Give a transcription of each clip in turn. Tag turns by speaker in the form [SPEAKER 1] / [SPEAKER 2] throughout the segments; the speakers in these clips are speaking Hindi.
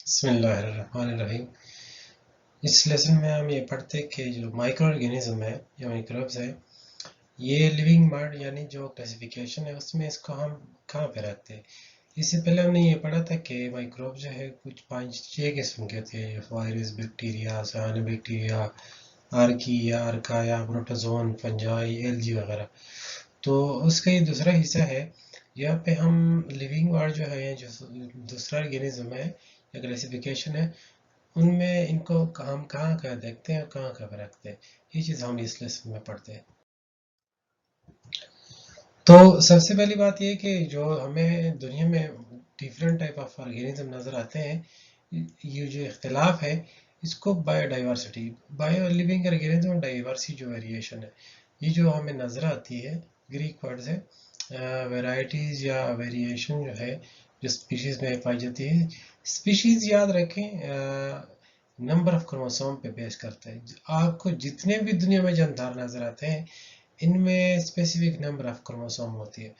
[SPEAKER 1] बिस्मिल्लाहिर्रहमानिर्रहीम। इस लेसन में हम ये पढ़ते कि जो माइक्रो ऑर्गेनिज्म है या माइक्रोब्स है, ये लिविंग पार्ट यानी जो क्लासिफिकेशन है उसमें इसको हम कहाँ पे रखते हैं। इससे पहले हमने ये पढ़ा था कि माइक्रोब जो है कुछ 5-6 किस्म के थे। वायरस, बैक्टीरिया, सायानो बैक्टीरिया, आर्की या आर्काया, प्रोटोजोन, फंजाई, एल्गी वगैरह। तो उसका ये दूसरा हिस्सा है। यहाँ पे हम लिविंग पार्ट जो है, जो दूसरा ऑर्गेनिज्म है या क्लासिफिकेशन है, उनमें इनको हम कहाँ कहाँ देखते हैं और कहाँ कहाँ रखते हैं, ये चीज़ हम इस लेसन में पढ़ते हैं। तो सबसे पहली बात ये कि जो हमें दुनिया में डिफरेंट टाइप ऑफ ऑर्गेनिज्म नज़र आते हैं, ये जो इख्तिलाफ है इसको बायोडाइवर्सिटी, बायो लिविंग ऑर्गेनिज्म और डाइवर्सिटी जो वेरिएशन है, ये जो हमें नज़र आती है ग्रीक वर्ड से वेराइटीज़ या वेरिएशन जो है, जो स्पीशीज़ में पाई जाती है। स्पीशीज़ याद रखें नंबर ऑफ क्रोमोसोम पे बेस करता है। आपको जितने भी दुनिया में जानदार नज़र आते हैं, इनमें स्पेसिफिक नंबर ऑफ क्रोमोसोम होती है।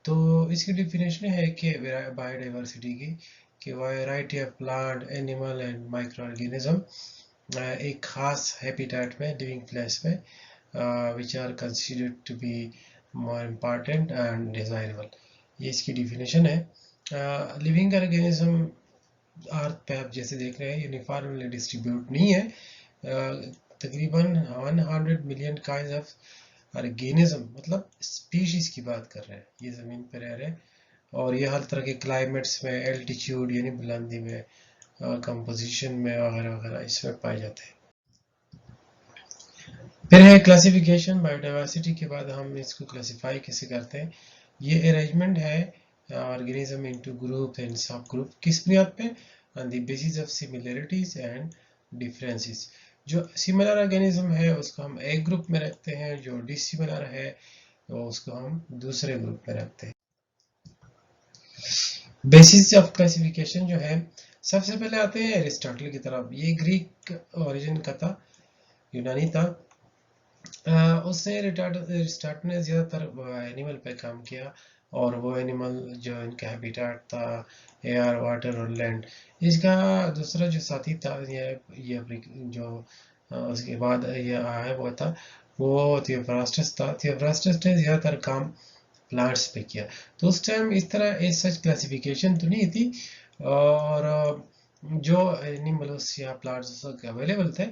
[SPEAKER 1] तो इसकी डिफिनेशन है कि बायोडाइवर्सिटी की कि variety of plant, animal and micro organism एक खास हैबिटेट में, लिविंग प्लेस में, which are considered to be more important and desirable. ये इसकी डिफिनेशन है। लिविंग ऑर्गेनिज्म अर्थ पे आप जैसे देख रहे हैं यूनिफॉर्मली डिस्ट्रीब्यूट नहीं है। तकरीबन 100 मिलियन काइंड ऑफ ऑर्गेनिज्म, मतलब स्पीशीज की बात कर रहे हैं, ये ज़मीन पर रह रहे हैं। और ये हर तरह के क्लाइमेट्स में, एल्टीट्यूड यानी बुलंदी में, कंपोजिशन में वगैरह वगैरह इसमें पाए जाते हैं। फिर है क्लासिफिकेशन। बायोडाइवर्सिटी के बाद हम इसको क्लासिफाई कैसे करते हैं। ये अरेंजमेंट है ऑर्गेनिज्म इनटू ग्रुप एंड सब ग्रुप, किस बुनियाद पे? On the basis of similarities and differences. जो सिमिलर ऑर्गेनिज्म है उसको हम एक ग्रुप में रखते हैं, जो डिसिमिलर है तो उसको हम दूसरे ग्रुप में रखते हैं। बेसिस ऑफ क्लासिफिकेशन जो है, सबसे पहले आते हैं एरिस्टोटल की तरफ। ये ग्रीक ओरिजिन का था, यूनानी था। उससे अरिस्टोटल ने ज़्यादातर एनिमल पे काम किया, और वो एनिमल जो इनका हैबिटेट था एयर, वाटर और लैंड। इसका दूसरा जो साथी था, ये जो उसके बाद ये आया वो था, वो थियोफ्रास्टस था। थियोफ्रास्टस ने ज़्यादातर काम प्लांट्स पे किया। तो उस टाइम इस तरह सच क्लासिफिकेशन तो नहीं थी, और जो एनिमल्स या प्लांट्स अवेलेबल थे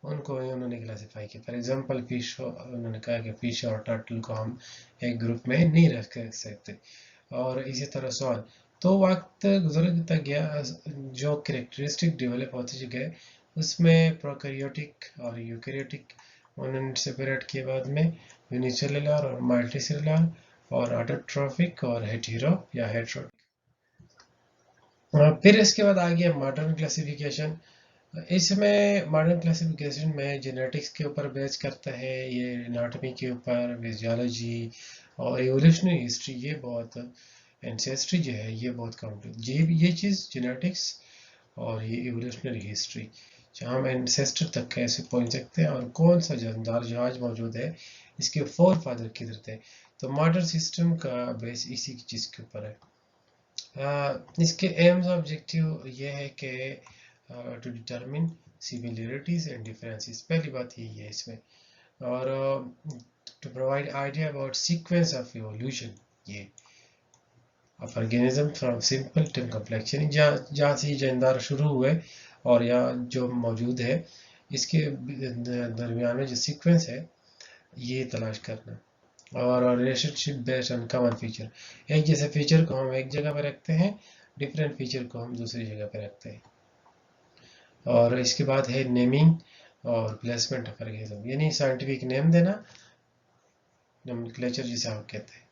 [SPEAKER 1] उनको ही उन्होंने क्लासिफाई किया। फॉर एग्जांपल फिश, उन्होंने कहा कि फिश और टर्टल को हम एक ग्रुप में नहीं रख सकते, और इसी तरह सवाल। तो वक्त गुजरता गया, जो कैरेक्टरिस्टिक डेवलप होते गए, उसमें प्रोकैरियोटिक और यूकैरियोटिक उन्होंने सेपरेट किए। बाद में यूनिसेलुलर और मल्टीसेलुलर, और ऑटोट्रॉफिक और हेटेरो या हेटेरोटिक। फिर इसके बाद आ गया मॉडर्न क्लासिफिकेशन। इसमें मॉडर्न क्लासिफिकेशन में जेनेटिक्स के ऊपर बेस करता है, ये एनाटॉमी के ऊपर, फिजियोलॉजी और एवोल्यूशनरी हिस्ट्री। ये बहुत एंसेस्ट्री जो है ये बहुत काउंट, ये चीज़ जेनेटिक्स और ये एवोल्यूशनरी हिस्ट्री, जहाँ हम एंसेस्टर तक कैसे पहुँच सकते हैं और कौन सा जानदार जो आज मौजूद है इसके फोर फादर किधर थे। तो मॉडर्न सिस्टम का बेस इसी चीज़ के ऊपर है। इसके एम्स ऑब्जेक्टिव ये है कि to determine similarities and differences, पहली बात यही है इसमें। और to provide idea about sequence of evolution, ये of organism from simple to complex, यानी जहाँ से ये जानदार शुरू हुए और या जो मौजूद है, इसके दरमियान में जो सीक्वेंस है ये तलाश करना। और relationship based on common feature, एक जैसे फीचर को हम एक जगह पर रखते हैं, डिफरेंट फीचर को हम दूसरी जगह पर रखते हैं। और इसके बाद है नेमिंग और प्लेसमेंट ऑफ ऑर्गेनिज्म, यानी साइंटिफिक नेम देना, नोमेनक्लेचर जिसे हम कहते हैं,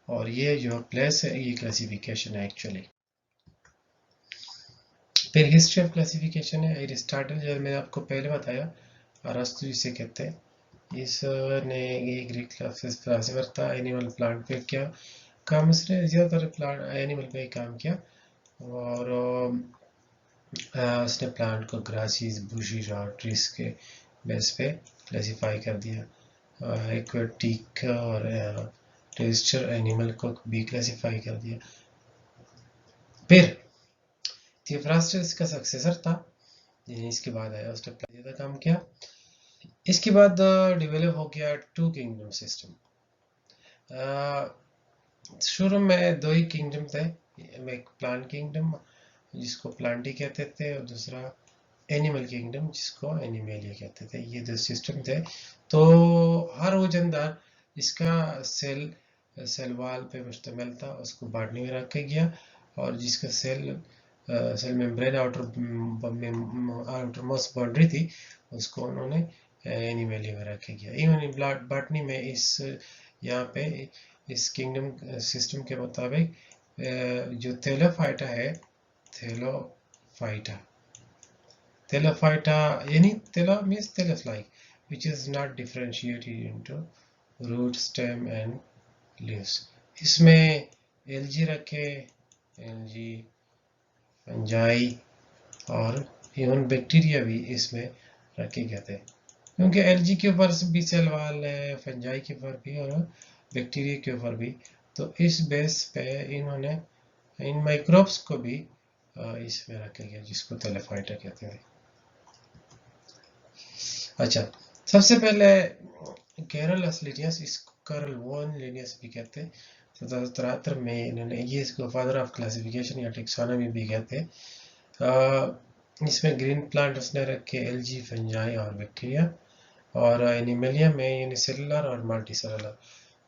[SPEAKER 1] और ये जो प्लेस है ये क्लासिफिकेशन है एक्चुअली। फिर हिस्ट्री ऑफ क्लासिफिकेशन है। एरिस्टोटल, जो मैंने आपको पहले बताया, अरस्तु जिसे कहते हैं, इसने ये ग्रीक फिलोसोफर था। एनिमल प्लांट पे क्या काम, उसने ज़्यादातर प्लांट एनिमल पे ही काम किया, और उसने प्लांट को ग्रासीज, बुशिज और ट्रीज के बेस पे क्लासिफाई कर दिया। एक्वेटिक और टेरेस्ट्रियल एनिमल को भी क्लासिफाई कर दिया। फिर थियोफ्रास्टस इसका सक्सेसर था, यानी इसके बाद आया, उसने ज़्यादा काम किया। इसके बाद डेवलप हो गया टू किंगडम सिस्टम। शुरू में दो ही किंगडम थे, एक प्लांट किंगडम जिसको प्लांटी कहते थे और दूसरा एनिमल किंगडम जिसको एनिमेलिया कहते थे। ये दो सिस्टम थे। तो हर वजनदार इसका सेल वाल पे मुश्तमिल था, उसको बॉटनी में रखा गया, और जिसका cell membrane outermost boundary थी उसको उन्होंने एनिमेलिया में रखा गया। इवन बॉटनी में यहाँ पे इस किंगडम सिस्टम के मुताबिक जो थैलोफाइटा है, थैलोफाइटा यानी थैलो means thallus like which is not differentiated into root, stem and leaves। इसमें एलजी रखे, एलजी, फंजाई और इवन बैक्टीरिया भी इसमें रखे गए थे, क्योंकि एलजी के ऊपर भी सेल वाल है, फंजाई के ऊपर भी और बैक्टीरिया के ऊपर भी। तो इस बेस पे इन्होंने इन माइक्रोब्स को भी इसमें रखा गया जिसको थैलोफाइटा कहते थे। अच्छा, सबसे पहले कैरलस लिनियस, इसको कार्ल वॉन लिनियस भी कहते हैं। 1773 में इन्होंने ये इसको फादर ऑफ क्लासिफिकेशन या टेक्सोनॉमी भी कहते हैं। इसमें ग्रीन प्लांट उसने रखे, एलजी, फंजाई और बैक्टीरिया, और एनिमेलिया में यूनिसेलुलर और मल्टीसेलुलर,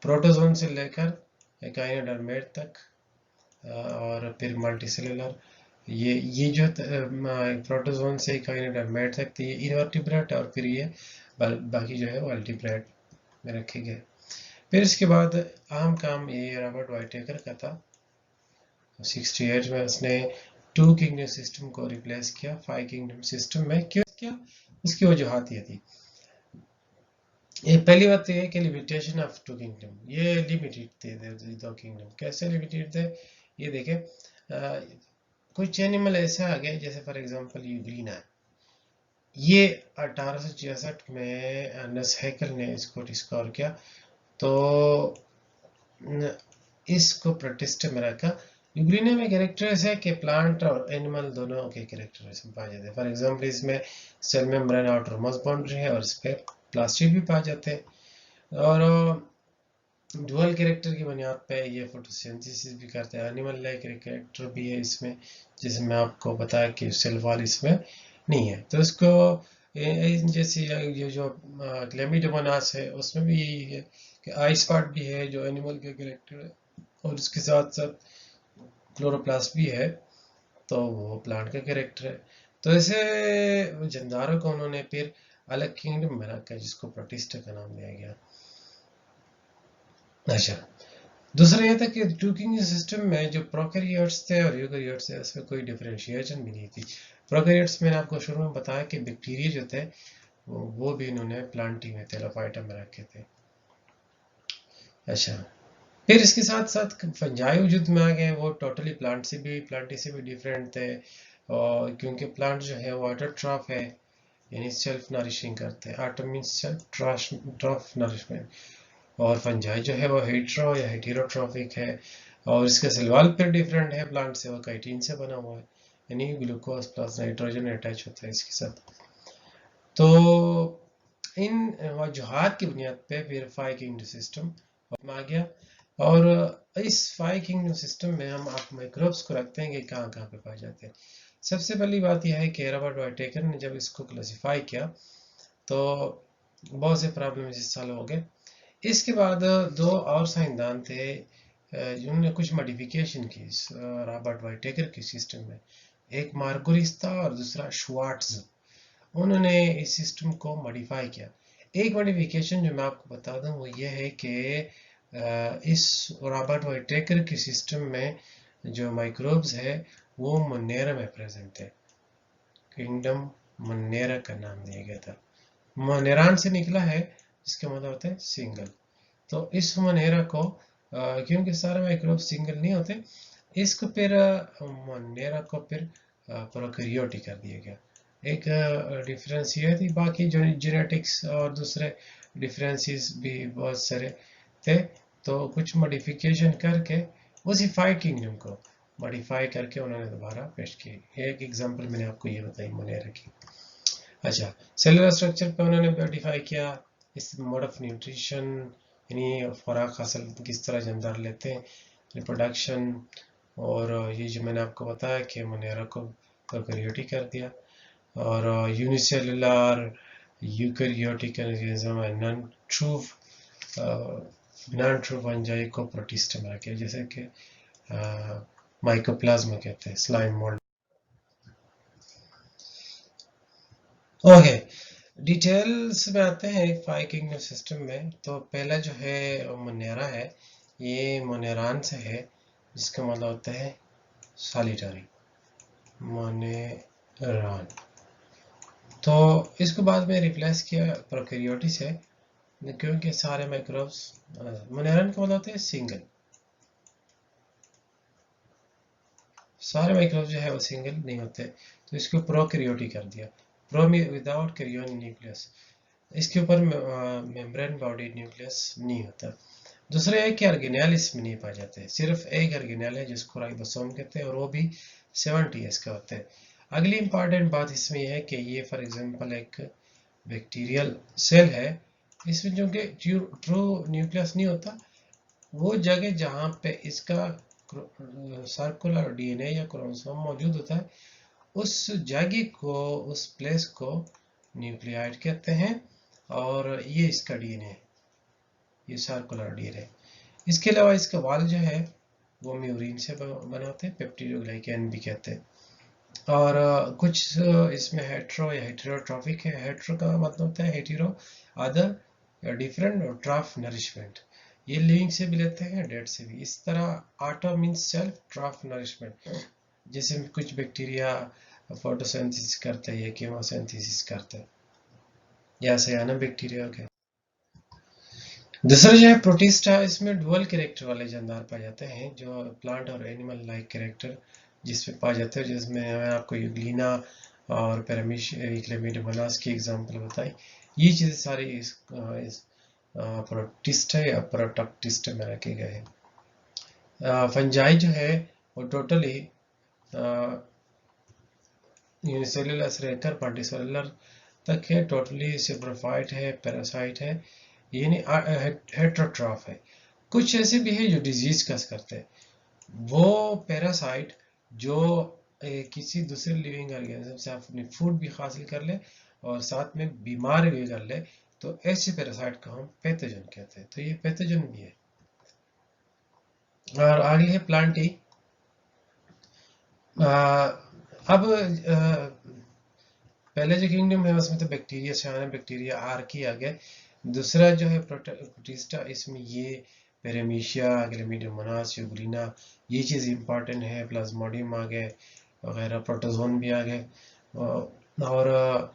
[SPEAKER 1] प्रोटोजोन से लेकर एकाइनोडर्मेट तक, और फिर मल्टीसेलुलर। ये जो प्रोटोजोन से एकाइनोडर्मेट तक थी, ये इनवर्टिब्रेट, और फिर ये बाकी जो है वो अल्टीब्रेट में रखे गए। फिर इसके बाद अहम काम ये रॉबर्ट वाइटेकर का था। 68 में उसने टू किंगडम सिस्टम को रिप्लेस किया 5 किंगडम सिस्टम में। क्यों किया? उसकी वजूहत ये थी। ये पहली बात तो ये कि लिमिटेशन ऑफ टू किंगडम, ये लिमिटेड थे दो किंगडम। कैसे लिमिटेड थे ये देखें। कुछ एनिमल ऐसे आ गए, जैसे फॉर एग्जांपल यूग्लिना है, ये 1866 में अर्नेस्ट हैकेल ने इसको डिस्कवर किया, तो इसको प्रतिष्ठा में रखा। यूग्लिना में कैरेक्टर्स है कि प्लांट और एनिमल दोनों के कैरेक्टर्स पाए जाते हैं। फॉर एग्जांपल इसमें cell membrane outermost boundary है और इस पर प्लास्टिक भी पाए जाते हैं, और डुअल कैरेक्टर की बुनियाद पे ये फोटोसिंथेसिस भी करते हैं। एनिमल लाइक कैरेक्टर भी है इसमें, जैसे मैं आपको बताया कि सेल वॉल इसमें नहीं है। तो इसको जैसे ये जो क्लेमिडोमोनास है उसमें भी यही है कि आई स्पॉट भी है जो एनिमल का कैरेक्टर है, और इसके साथ साथ क्लोरोप्लास्ट भी है, तो वो प्लांट का कैरेक्टर है। तो ऐसे जानदारों को उन्होंने फिर अलग किंगडम में रखा जिसको प्रोटिस्टा का नाम दिया गया। अच्छा, दूसरा यह था कि टू किंगडम सिस्टम में जो प्रोकैरियोट्स थे और यूकैरियोट्स थे उसमें कोई डिफरेंशिएशन भी नहीं थी। प्रोकैरियोट्स मैंने आपको शुरू में बताया कि बैक्टीरिया जो थे वो भी इन्होंने प्लांटी में थैलोफाइटा में रखे थे। अच्छा, फिर इसके साथ साथ फंजाई वजूद में आ गए, वो टोटली प्लांटी से भी डिफरेंट थे, और क्योंकि प्लांट जो है वाटर ट्रॉफ है, यानी सेल्फ नरिशिंग करते हैं। आटम मींस ट्रॉफ नरिशमेंट, और फंजाई जो है वो हेट्रो या हेटेरोट्रॉफिक है, और इसका सेलवाल फिर डिफरेंट है प्लांट से, वो काइटिन से बना हुआ है, यानी ग्लूकोज प्लस नाइट्रोजन अटैच होता है इसके साथ। तो इन वजूहात की बुनियाद पे फिर 5 किंगडम सिस्टम आ गया, और इस 5 किंगडम सिस्टम में हम आप माइक्रोब्स को रखते हैं कि कहाँ कहाँ पे पाए जाते हैं। सबसे पहली बात यह है कि रॉबर्ट वाइटेकर ने जब इसको क्लासिफाई किया तो बहुत से प्रॉब्लम इस साल हो गए। इसके बाद दो और साइंसदान थे जिन्होंने कुछ मॉडिफिकेशन की रॉबर्ट वाइटेकर के सिस्टम में। एक मार्गोरिस था और दूसरा श्वार्ट्ज। उन्होंने इस सिस्टम को मॉडिफाई किया। एक मॉडिफिकेशन जो मैं आपको बता दूं वो ये है कि इस रॉबर्ट वाइटेकर के सिस्टम में जो माइक्रोब्स है वो मोनेरा में प्रेजेंट है। किंगडम मोनेरा का नाम दिया गया था। मोनेरान से निकला है, जिसका मतलब होता है सिंगल। तो इस मोनेरा को क्योंकि सारे माइक्रोब सिंगल नहीं होते, इसको फिर मोनेरा को फिर प्रोकैरियोटिक कर दिया गया। एक डिफरेंस ये थी, बाकी जो जेनेटिक्स और दूसरे डिफरेंसेस भी बहुत सारे थे, तो कुछ मॉडिफिकेशन करके उसी 5 किंगडम को मॉडिफाई करके उन्होंने दोबारा पेस्ट की। एक एग्जांपल मैंने आपको ये बताई मोनेरा की। अच्छा, सेलुलर स्ट्रक्चर पे उन्होंने मॉडिफाई किया, इस मोड ऑफ न्यूट्रिशन यानी खुराक हासिल किस तरह जानदार लेते हैं, रिप्रोडक्शन, और ये जो मैंने आपको बताया कि मोनेरा को प्रोकैरियोटिक कर दिया, और unicellular eukaryotic organism non true fungi को प्रोटिस्ट में किया, जैसे कि माइकोप्लाज्मा कहते हैं, स्लाइम मोल्ड। ओके, डिटेल्स में आते हैं 5 किंगडम सिस्टम में। तो पहला जो है मोनेरा है, ये मोनेरान से है, जिसका मतलब होता है सॉलिटरी, मोनेरान। तो इसको बाद में रिप्लेस किया प्रोकैरियोटी से, क्योंकि सारे माइक्रोब्स, मोनेरान का मतलब होता है सिंगल, सारे माइक्रोब्स जो है वो सिंगल नहीं होते, तो इसको प्रोकैरियोटी कर दिया, प्रो विदाउट कैरियन न्यूक्लियस, इसके ऊपर मेम्ब्रेन बॉडी न्यूक्लियस नहीं होता। दूसरा है कि ऑर्गेनेल इसमें नहीं पाए जाते, सिर्फ एक ऑर्गेनेल है जिसको राइबोसोम कहते हैं, और वो भी 70s का होता है। अगली इंपॉर्टेंट बात इसमें यह है कि ये फॉर एग्जांपल एक बैक्टीरियल सेल है, इसमें जो कि ट्रू न्यूक्लियस नहीं होता, वो जगह जहाँ पे इसका सर्कुलर डीएनए या क्रोमोसोम मौजूद होता है, उस जगह को, उस प्लेस को न्यूक्लियाइड कहते हैं, और ये इसका डीएनए, ये सर्कुलर डीएनए। इसके अलावा इसका वाल जो है वो म्यूरिन से बने होते हैं, पेप्टिडोग्लाइकेन भी कहते हैं। और कुछ इसमें हेट्रो या हेटेरोट्रॉफिक है, हेट्रो का मतलब होता है हेटेरो, अदर या डिफरेंट, और ट्रॉफ नरिशमेंट, ये लिविंग से भी लेते हैं, डेड से भी। इस तरह ऑटो मीन्स सेल्फ, ट्रॉफ नरिशमेंट, जैसे कुछ बैक्टीरिया फोटोसिंथेसिस करते हैं या कीमोसिंथेसिस करते हैं, या सयाना बैक्टीरिया हो गए। दूसरा जो है प्रोटिस्टा, इसमें डुअल कैरेक्टर वाले जानदार पाए जाते हैं, जो प्लांट और एनिमल लाइक कैरेक्टर जिसमें पाए जाते हैं, जिसमें मैं आपको यूग्लिना और पैरामीशियम की एग्जांपल बताई। ये चीज़ें सारी इस प्रोटिस्टा या प्रोटोक्टिस्टा में रखे गए हैं। फंजाई जो है वो टोटली यूनिसेलुलर से लेकर मल्टीसेलुलर तक है, टोटली सेप्रोफाइट है, पैरासाइट है, यानी हेट्रोट्रॉफ है। कुछ ऐसे भी है जो डिजीज कस करते हैं, वो पैरासाइट जो किसी दूसरे लिविंग ऑर्गेनिज्म से अपनी फूड भी हासिल कर ले और साथ में बीमार भी कर ले, तो ऐसे पैरासाइट को हम पैथोजन कहते हैं। तो ये पैथोजन भी है। और आगे है प्लांटी। अब पहले जो किंगडम है उसमें तो बैक्टीरिया, सारे बैक्टीरिया आर्की आ गए। दूसरा जो है प्रोटिस्टा, इसमें ये पैरामीशिया, ग्लैमिडोमोनास, यूग्लिना, ये चीज़ इंपॉर्टेंट है, प्लाज्मोडियम आ गए वगैरह, प्रोटोजोन भी आ गए, और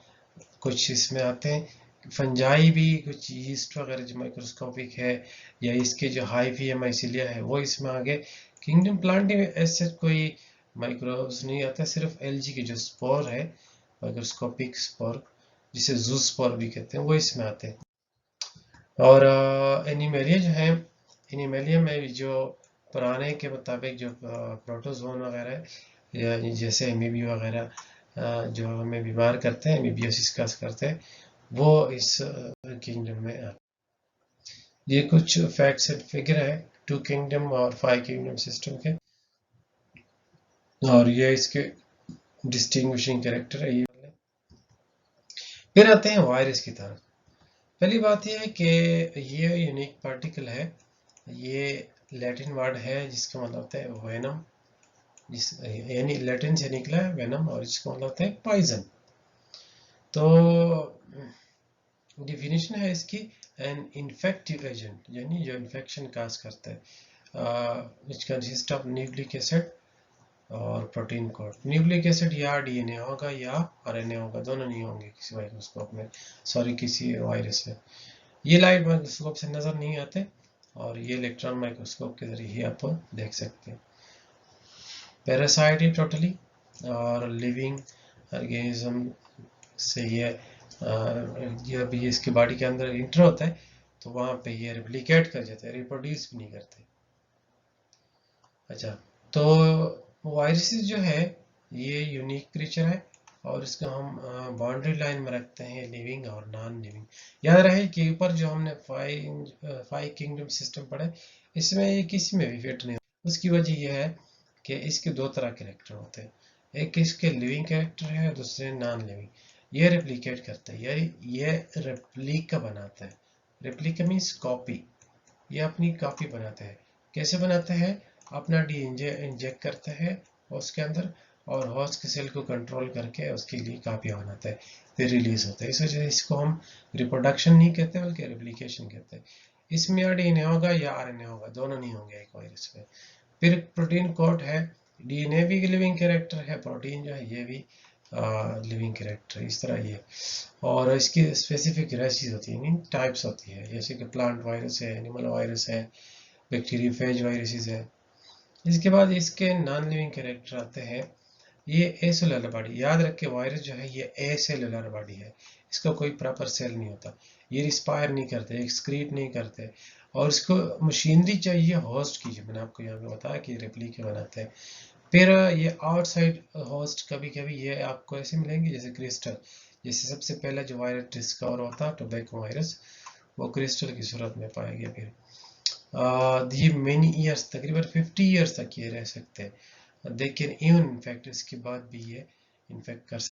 [SPEAKER 1] कुछ इसमें आते हैं फंजाई भी, कुछ यीस्ट वगैरह जो माइक्रोस्कोपिक है, या इसके जो हाइफी या माइसिलिया है वो इसमें आ गए। किंगडम प्लांट में ऐसे कोई माइक्रोब्स नहीं आता, सिर्फ एलजी के जो स्पोर है, माइक्रोस्कोपिक स्पोर, जिसे जू स्पोर भी कहते हैं, वो इसमें आते हैं। और एनिमेलिया जो है, एनिमेलिया में जो पुराने के मुताबिक जो प्रोटोजोन वगैरह या जैसे एमीबी वगैरह जो हमें बीमार करते हैं, एमीबियोसिस का करते हैं, वो इस किंगडम में आते हैं। ये कुछ फैक्ट्स एंड फिगर है 2 किंगडम और 5 किंगडम सिस्टम के, और ये इसके डिस्टिंग्विशिंग कैरेक्टर है ये वाले। फिर आते हैं वायरस की तरफ। पहली बात यह है कि ये यूनिक पार्टिकल है, ये लैटिन वर्ड है जिसका मतलब होता है वेनम, यानी लैटिन से निकला है वेनम, और इसका मतलब होता है पॉइजन। तो डिफिनेशन है इसकी, एन इन्फेक्टिव एजेंट, यानी जो इन्फेक्शन काज करता है, which consist of nucleic acid और प्रोटीन कोड। न्यूक्लिक एसिड या डीएनए होगा या आरएनए होगा, दोनों नहीं होंगे किसी माइक्रोस्कोप में, सॉरी किसी वायरस में। ये लाइट माइक्रोस्कोप से नजर नहीं आते, और ये इलेक्ट्रॉन माइक्रोस्कोप के जरिए ही आप देख सकते हैं। पैरासाइट ही टोटली, और लिविंग ऑर्गेनिज्म से ये जब ये इसके बॉडी के अंदर इंटर होता है तो वहां पे ये रिप्लिकेट कर जाते हैं, रिप्रोड्यूस भी नहीं करते। अच्छा, तो वायरसेस जो है ये यूनिक क्रीचर है और इसको हम बाउंड्री लाइन में रखते हैं लिविंग और नॉन लिविंग। याद रहे कि ऊपर जो हमने फाइव किंगडम सिस्टम पढ़े इसमें ये किसी में भी फिट नहीं। उसकी वजह यह है कि इसके दो तरह के कैरेक्टर होते हैं, एक इसके लिविंग कैरेक्टर है, दूसरे नॉन लिविंग। ये रेप्लिकेट करता है, यानी ये रेप्लिका बनाता है। रेप्लिका मीन्स कॉपी, ये अपनी कॉपी बनाते हैं। कैसे बनाते हैं? अपना डी इंजेक्ट करते हैं उसके अंदर और होस्ट के सेल को कंट्रोल करके उसके लिए कॉपियाँ बनाते हैं, फिर रिलीज होते हैं। इस वजह से इसको हम रिप्रोडक्शन नहीं कहते बल्कि रेप्लिकेशन कहते हैं। इसमें या डीएनए होगा या आरएनए होगा, दोनों नहीं होंगे एक वायरस में। फिर प्रोटीन कोड है, डीएनए भी लिविंग कैरेक्टर है, प्रोटीन जो है ये भी लिविंग कैरेक्टर है, इस तरह ये। और इसकी स्पेसिफिक रेसिस होती है, मीन टाइप्स होती है, जैसे कि प्लांट वायरस है, एनिमल वायरस है, बैक्टीरियोफेज वायरसेस है। इसके बाद इसके नॉन लिविंग कैरेक्टर आते हैं, ये एसेलुलर बॉडी। याद रखें वायरस जो है ये एसेलुलर बॉडी है, इसका कोई प्रॉपर सेल नहीं होता, ये रिस्पायर नहीं करते, एक्सक्रीट नहीं करते, और इसको मशीनरी चाहिए होस्ट की, मैंने आपको यहाँ पे बताया कि रेप्लिके बनाते हैं। फिर ये आउटसाइड होस्ट कभी कभी ये आपको ऐसे मिलेंगे जैसे क्रिस्टल, जैसे सबसे पहले जो वायरस डिस्कवर होता टोबैको वायरस, वो क्रिस्टल की सूरत में पाया गया। फिर ये मेनी ईयर्स, तकरीबन 50 ईयर्स तक ये रह सकते हैं, दे कैन इवन इन्फेक्ट, इसके बाद भी ये इन्फेक्ट कर सकते हैं।